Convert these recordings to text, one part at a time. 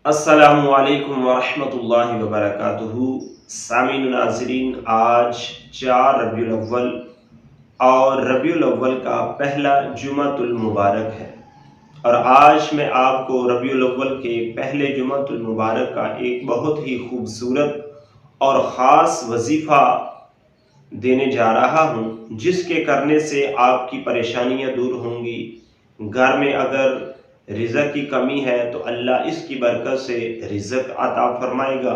अस्सलामुअलैकुम वरहमतुल्लाहि वबरकातुहू। सामीन नाज़रीन, आज 4 रबीउल अव्वल और रबीउल अव्वल का पहला जुमातुल मुबारक है। और आज मैं आपको रबीउल अव्वल के पहले जुमातुल मुबारक का एक बहुत ही खूबसूरत और ख़ास वजीफ़ा देने जा रहा हूँ, जिसके करने से आपकी परेशानियाँ दूर होंगी। घर में अगर रिज़्क़ की कमी है तो अल्लाह इसकी बरकत से रिज़्क़ अता फरमाएगा।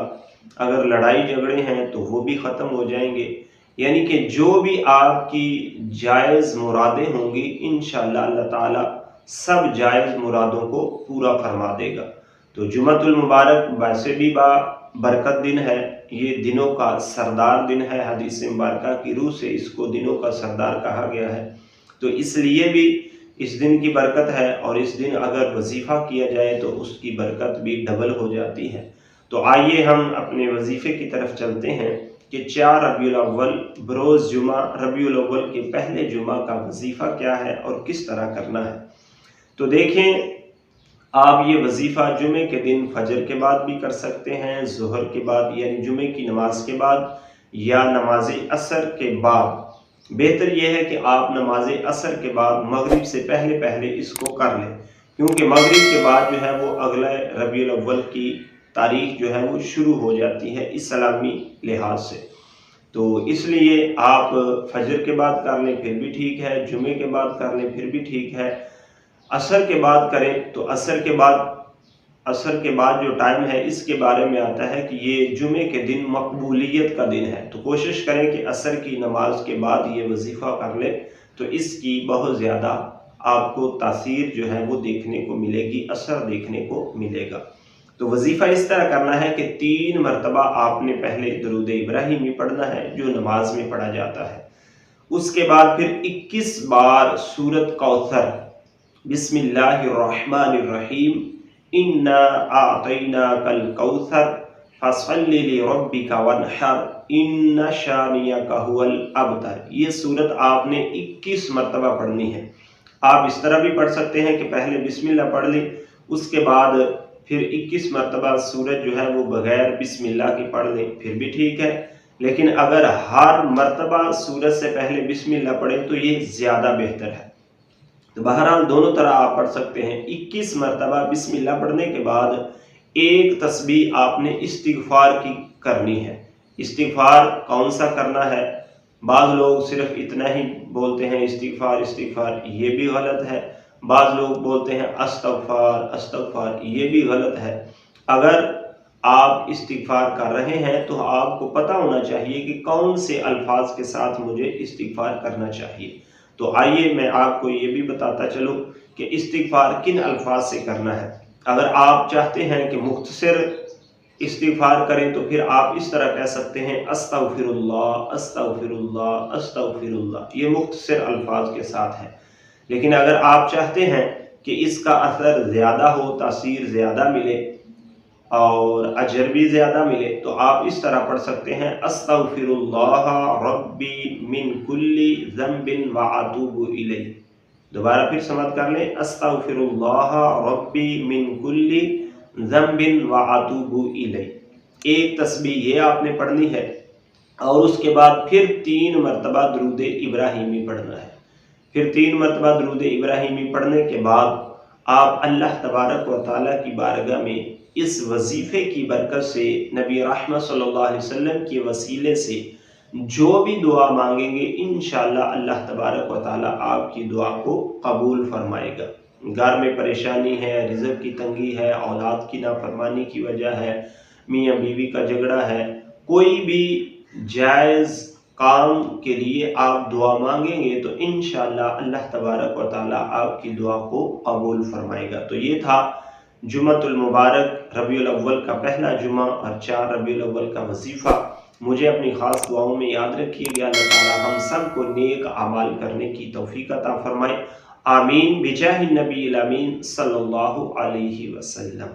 अगर लड़ाई झगड़े हैं तो वो भी ख़त्म हो जाएंगे। यानी कि जो भी आपकी जायज़ मुरादें होंगी, इंशाअल्लाह अल्लाह ताला सब जायज़ मुरादों को पूरा फरमा देगा। तो जुमातुल मुबारक वैसे भी बरकत दिन है, ये दिनों का सरदार दिन है। हदीस मुबारका की रूह से इसको दिनों का सरदार कहा गया है। तो इसलिए भी इस दिन की बरकत है, और इस दिन अगर वजीफ़ा किया जाए तो उसकी बरकत भी डबल हो जाती है। तो आइए हम अपने वजीफ़े की तरफ चलते हैं कि 4 रबीउल अव्वल बरोज़ जुमा रबीउल अव्वल के पहले जुमा का वजीफ़ा क्या है और किस तरह करना है। तो देखें, आप ये वजीफ़ा जुमे के दिन फजर के बाद भी कर सकते हैं, ज़ोहर के बाद यानी जुमे की नमाज के बाद, या नमाज असर के बाद। बेहतर यह है कि आप नमाज असर के बाद मगरिब से पहले पहले इसको कर लें, क्योंकि मगरिब के बाद जो है वो अगला रबीउल अव्वल की तारीख जो है वो शुरू हो जाती है इस्लामी लिहाज से। तो इसलिए आप फजर के बाद कर लें फिर भी ठीक है, जुमे के बाद कर लें फिर भी ठीक है, असर के बाद करें तो असर के बाद जो टाइम है इसके बारे में आता है कि ये जुमे के दिन मकबूलियत का दिन है। तो कोशिश करें कि असर की नमाज के बाद ये वजीफ़ा कर लें, तो इसकी बहुत ज़्यादा आपको तासीर जो है वो देखने को मिलेगी, असर देखने को मिलेगा। तो वजीफ़ा इस तरह करना है कि 3 मरतबा आपने पहले दरूद इब्राहिमी पढ़ना है, जो नमाज में पढ़ा जाता है। उसके बाद फिर 21 बार सूरत कौसर, बिस्मिल्लाहिर्रहमानिर्रहीम, इन्ना आतैनाकल कौसर फसल्लि लिरब्बिका वन्हर, इन्ना शानियका हुवल अबतर। ये सूरत आपने 21 मरतबा पढ़नी है। आप इस तरह भी पढ़ सकते हैं कि पहले बिस्मिल्लाह पढ़ ली, उसके बाद फिर 21 मरतबा सूरत जो है वो बगैर बिस्मिल्लाह की पढ़ लें, फिर भी ठीक है। लेकिन अगर हर मरतबा सूरत से पहले बिस्मिल्लाह पढ़ें तो ये ज़्यादा बेहतर है। तो बहरहाल दोनों तरह आप पढ़ सकते हैं। 21 मरतबा बिस्मिल्लाह पढ़ने के बाद एक तस्बीह आपने इस्तिग़फ़ार की करनी है। इस्तिग़फ़ार कौन सा करना है? बाज़ लोग सिर्फ इतना ही बोलते हैं इस्तिग़फ़ार इस्तिग़फ़ार, ये भी गलत है। बाज़ लोग बोलते हैं अस्तग़फ़ार अस्तग़फ़ार, ये भी गलत है। अगर आप इस्तिग़फ़ार कर रहे हैं तो आपको पता होना चाहिए कि कौन से अल्फाज के साथ मुझे इस्तिग़फ़ार करना चाहिए। तो आइए मैं आपको ये भी बताता चलूँ कि इस्तिग़फ़ार किन अल्फाज से करना है। अगर आप चाहते हैं कि मुख्तसर इस्तिग़फ़ार करें तो फिर आप इस तरह कह सकते हैं अस्तग़फ़िरुल्लाह अस्तग़फ़िरुल्लाह अस्तग़फ़िरुल्लाह, ये मुख्तसर अल्फाज के साथ है। लेकिन अगर आप चाहते हैं कि इसका असर ज़्यादा हो, तासीर ज़्यादा मिले और अजर भी ज़्यादा मिले, तो आप इस तरह पढ़ सकते हैं अस्तग़फ़िरुल्लाह रब्बी मिन कुल्ली ज़ंबिन व अतूबु इलैह। दोबारा फिर समाप्त कर लें, अस्तग़फ़िरुल्लाह रब्बी मिन कुल्ली ज़ंबिन व अतूबु इलैह। एक तस्बीह ये आपने पढ़नी है, और उसके बाद फिर 3 मरतबा दरूद इब्राहिमी पढ़ना है। फिर 3 मरतबा दरूद इब्राहिमी पढ़ने के बाद आप अल्लाह तबारक व तआला की बारगाह में इस वजीफ़े की बरकत से, नबी रहमत सल्लल्लाहु अलैहि वसल्लम के वसीले से जो भी दुआ मांगेंगे, इंशाअल्लाह अल्लाह तबारक व तआला आपकी दुआ को कबूल फरमाएगा। घर में परेशानी है, रिज़्क़ की तंगी है, औलाद की नाफरमानी की वजह है, मियाँ बीवी का झगड़ा है, कोई भी जायज़ काम के लिए आप दुआ मांगेंगे तो इंशाअल्लाह अल्लाह तबारक व तआला आपकी दुआ को कबूल फरमाएगा। तो ये था जुमातुल मुबारक रबीउल अव्वल का पहला जुमा और 4 रबीउल अव्वल का वजीफ़ा। मुझे अपनी ख़ास दुआओं में याद रखिएगा। अल्लाह ताला हम सब को नेक अमाल करने की तौफ़ीक़ अता फ़रमाए। आमीन बिजाहि नबी अमीन सल्लल्लाहु अलैहि वसल्लम।